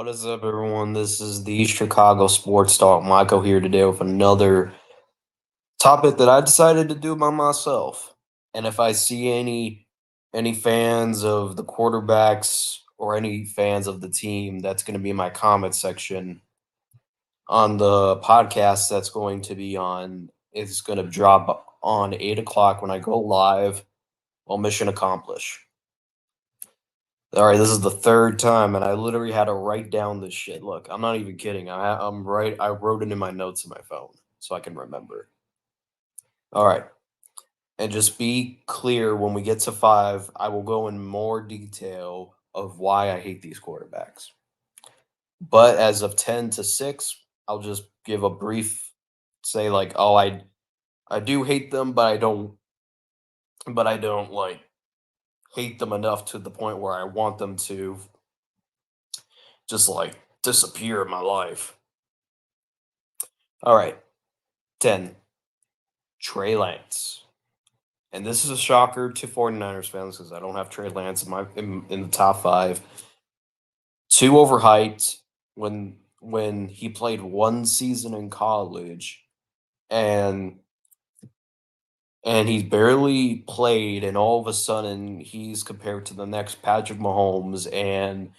What is up, everyone? This is the Chicago Sports Talk. Michael here today with another topic that I decided to do by myself. And if I see any fans of the quarterbacks or any fans of the team, that's going to be in my comment section on the podcast. That's going to be on. It's going to drop on 8 o'clock when I go live. Well, mission accomplished. All right, this is the third time, and I literally had to write down this shit. Look, I'm not even kidding. I'm right. I wrote it in my notes in my phone so I can remember. All right, and just be clear when we get to five, I will go in more detail of why I hate these quarterbacks. But as of 10 to 6, I'll just give a brief say like, oh, I do hate them, but I don't like hate them enough to the point where I want them to just like disappear in my life. All right. 10. Trey Lance. And this is a shocker to 49ers fans because I don't have Trey Lance in the top five. Too overhyped when he played one season in college and he's barely played, and all of a sudden he's compared to the next Patrick Mahomes, and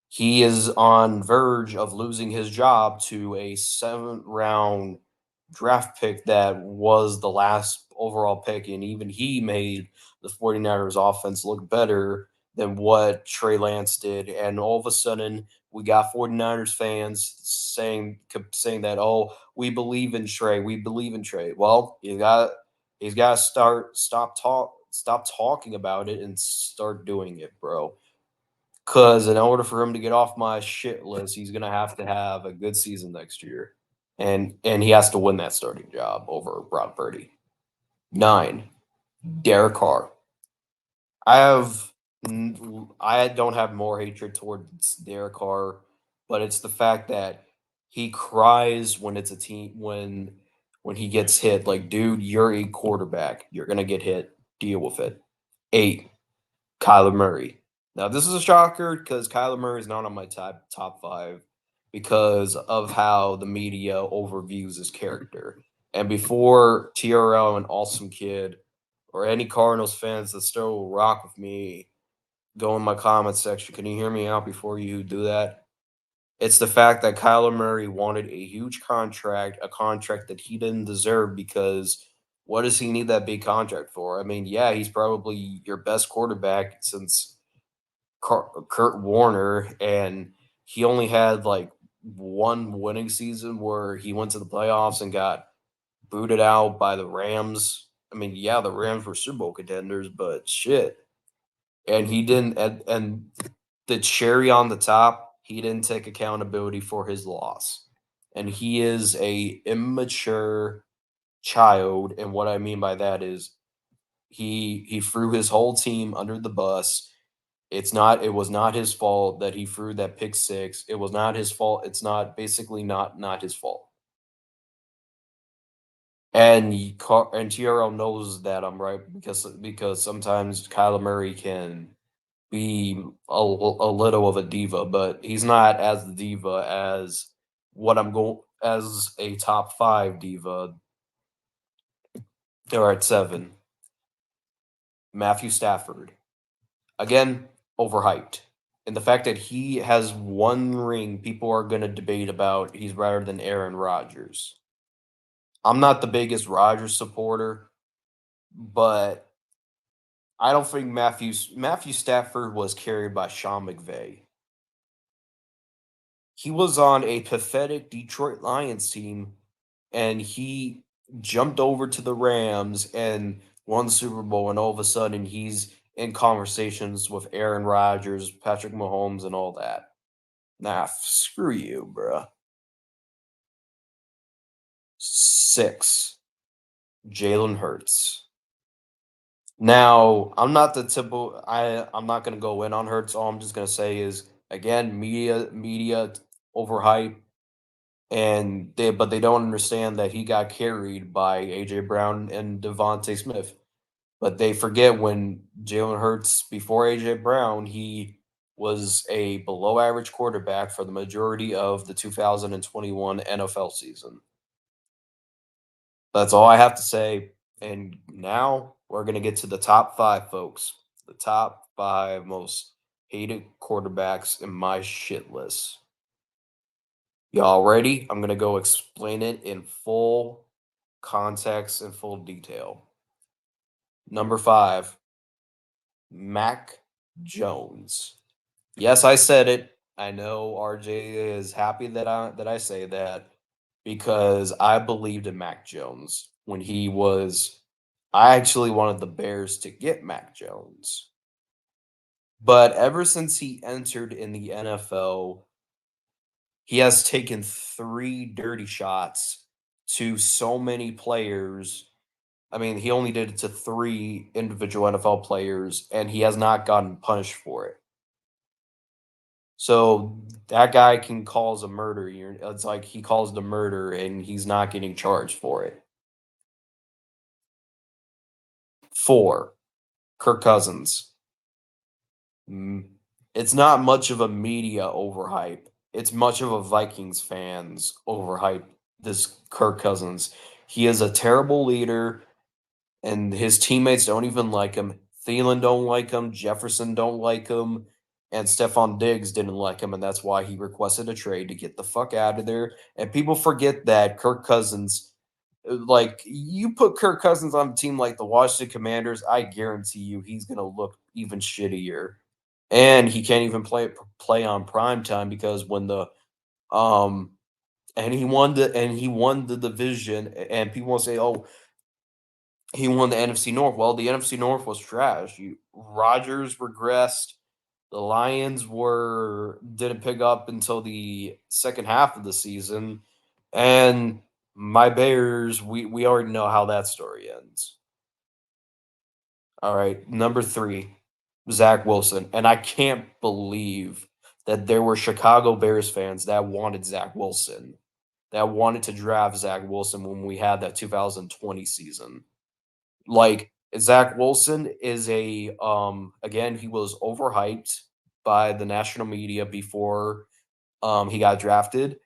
he is on verge of losing his job to a 7th round draft pick that was the last overall pick. And even he made the 49ers offense look better than what Trey Lance did. And all of a sudden, we got 49ers fans saying that, oh, we believe in Trey. We believe in Trey. Well, he's got to stop talking about it and start doing it, bro. Because in order for him to get off my shit list, he's gonna have to have a good season next year, and he has to win that starting job over Brock Purdy. 9, Derek Carr. I have I don't have more hatred towards Derek Carr, but it's the fact that he cries when it's a team when he gets hit. Like, dude, you're a quarterback. You're gonna get hit. Deal with it. 8, Kyler Murray. Now, this is a shocker because Kyler Murray is not on my top five because of how the media overviews his character. And before TRL and Awesome Kid or any Cardinals fans that still rock with me go in my comment section, can you hear me out before you do that? It's the fact that Kyler Murray wanted a huge contract, a contract that he didn't deserve because what does he need that big contract for? I mean, yeah, he's probably your best quarterback since Kurt Warner, and he only had like one winning season where he went to the playoffs and got booted out by the Rams. I mean, yeah, the Rams were Super Bowl contenders, but shit. And he didn't, and the cherry on the top, he didn't take accountability for his loss. And he is a immature child. And what I mean by that is he threw his whole team under the bus. It was not his fault that he threw that pick six. It was not his fault. It's not basically not his fault. And TRL knows that I'm right because sometimes Kyler Murray can be a little of a diva, but he's not as the diva as what I'm going as a top five diva. They're at 7. Matthew Stafford. Again, overhyped. And the fact that he has one ring, people are going to debate about he's better than Aaron Rodgers. I'm not the biggest Rodgers supporter, but I don't think Matthew Stafford was carried by Sean McVay. He was on a pathetic Detroit Lions team, and he jumped over to the Rams and won the Super Bowl, and all of a sudden he's in conversations with Aaron Rodgers, Patrick Mahomes, and all that. Nah, screw you, bruh. 6, Jalen Hurts. Now, I'm not the typical. I'm not gonna go in on Hurts. All I'm just gonna say is again, media overhype, and they don't understand that he got carried by AJ Brown and Devontae Smith. But they forget when Jalen Hurts before AJ Brown, was a below average quarterback for the majority of the 2021 NFL season. That's all I have to say. And now we're going to get to the top five, folks. The top five most hated quarterbacks in my shit list. Y'all ready? I'm going to go explain it in full context and full detail. Number five, Mac Jones. Yes, I said it. I know RJ is happy that I say that because I believed in Mac Jones when he was. I actually wanted the Bears to get Mac Jones. But ever since he entered in the NFL, he has taken three dirty shots to so many players. I mean, he only did it to three individual NFL players, and he has not gotten punished for it. So that guy can cause a murder. It's like he caused a murder and he's not getting charged for it. Four, Kirk Cousins. Mm, It's not much of a media overhype. It's much of a Vikings fans overhype this Kirk Cousins. He is a terrible leader, and his teammates don't even like him. Thielen don't like him. Jefferson don't like him. And Stephon Diggs didn't like him, and that's why he requested a trade to get the fuck out of there. And people forget that Kirk Cousins, like you put Kirk Cousins on a team like the Washington Commanders, I guarantee you he's gonna look even shittier. And he can't even play on prime time because when the um and he won the division, and people will say, "Oh, he won the NFC North." Well, the NFC North was trash. Rodgers regressed. The Lions were didn't pick up until the second half of the season, and my Bears, we already know how that story ends. All right, number three, Zach Wilson, and I can't believe that there were Chicago Bears fans that wanted Zach Wilson, that wanted to draft Zach Wilson when we had that 2020 season. Like Zach Wilson is a again, he was overhyped by the national media before he got drafted,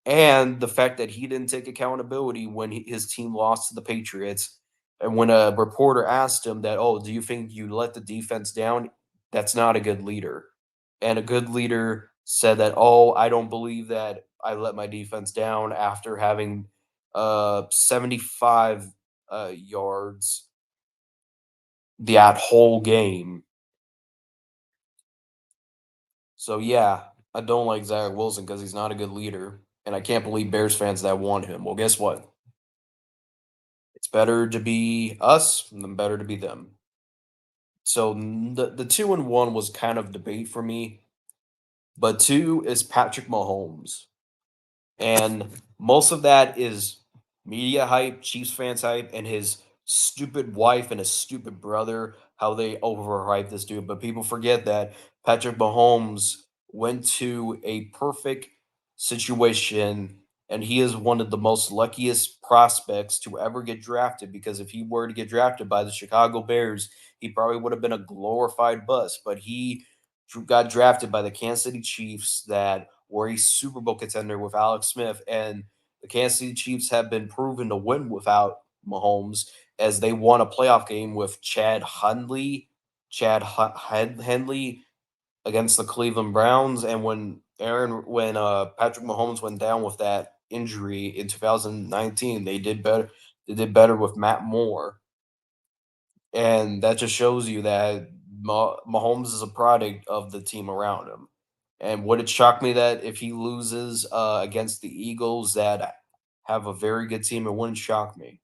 and the fact that he didn't take accountability when his team lost to the Patriots, and when a reporter asked him that, "Oh, do you think you let the defense down?" That's not a good leader. And a good leader said that, "Oh, I don't believe that I let my defense down after having 75 yards that whole game." So yeah, I don't like Zach Wilson because he's not a good leader, and I can't believe Bears fans that want him. Well, guess what? It's better to be us than better to be them. So the 2 and 1 was kind of debate for me, but two is Patrick Mahomes. And most of that is media hype, Chiefs fans hype, and his stupid wife and his stupid brother, how they overhype this dude. But people forget that Patrick Mahomes went to a perfect situation, and he is one of the most luckiest prospects to ever get drafted, because if he were to get drafted by the Chicago Bears, he probably would have been a glorified bust. But he got drafted by the Kansas City Chiefs that were a Super Bowl contender with Alex Smith, and the Kansas City Chiefs have been proven to win without Mahomes, as they won a playoff game with Henley against the Cleveland Browns, and when Patrick Mahomes went down with that injury in 2019, they did better. They did better with Matt Moore, and that just shows you that Mahomes is a product of the team around him. And would it shock me that if he loses against the Eagles that have a very good team? It wouldn't shock me.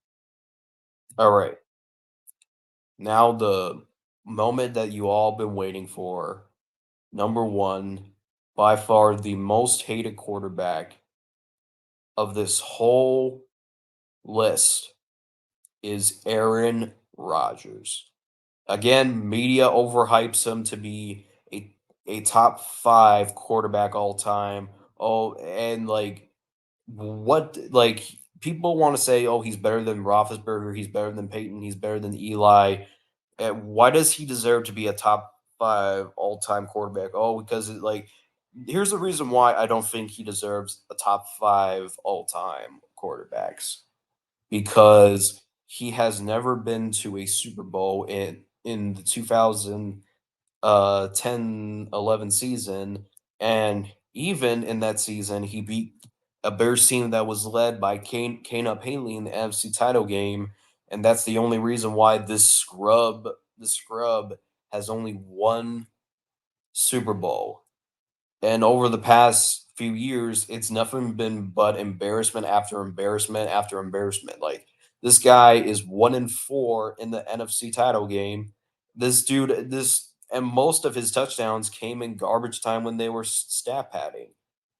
All right. Now, the moment that you all been waiting for. Number one, by far the most hated quarterback of this whole list is Aaron Rodgers. Again, media overhypes him to be a top five quarterback all time. Oh, and like people want to say, oh, he's better than Roethlisberger, he's better than Peyton, he's better than Eli. Why does he deserve to be a top 5 all-time quarterback. Oh, because here's the reason why I don't think he deserves a top 5 all-time quarterbacks, because he has never been to a Super Bowl in the 2010-11 season, and even in that season, he beat a Bears team that was led by Caleb Haley in the NFC title game, and that's the only reason why this scrub has only one Super Bowl. And over the past few years, it's nothing been but embarrassment after embarrassment after embarrassment. Like, this guy is 1-4 in the NFC title game. This dude, this and most of his touchdowns came in garbage time when they were stat padding.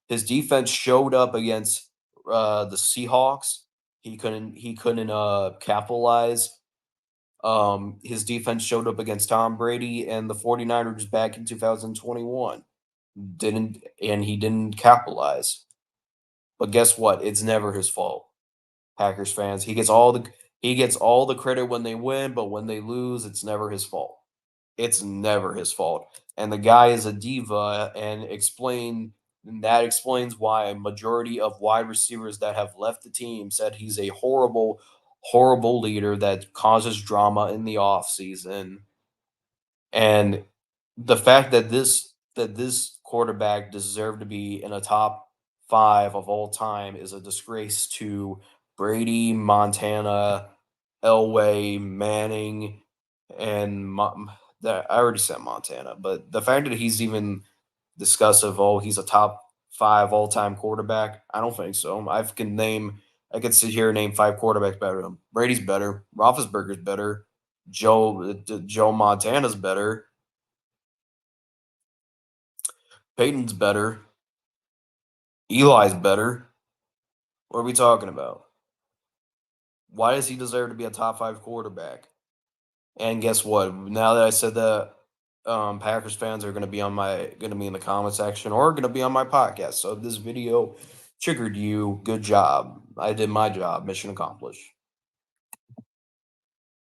His defense showed up against the Seahawks. He couldn't capitalize. His defense showed up against Tom Brady and the 49ers back in 2021. He didn't capitalize. But guess what? It's never his fault. Packers fans. He gets all the credit when they win, but when they lose, it's never his fault. It's never his fault. And the guy is a diva, and that explains why a majority of wide receivers that have left the team said he's a horrible, horrible leader that causes drama in the offseason. And the fact that this quarterback deserved to be in a top 5 of all time is a disgrace to Brady, Montana, Elway, Manning, and that I already said Montana, but the fact that he's even discussed of, oh, he's a top 5 all time quarterback, I don't think so. I could sit here and name 5 quarterbacks better than him. Brady's better, Roethlisberger's better, Joe Montana's better, Peyton's better, Eli's better. What are we talking about? Why does he deserve to be a top 5 quarterback? And guess what? Now that I said that, Packers fans are gonna be in the comment section or gonna be on my podcast. So if this video triggered you, good job. I did my job. Mission accomplished.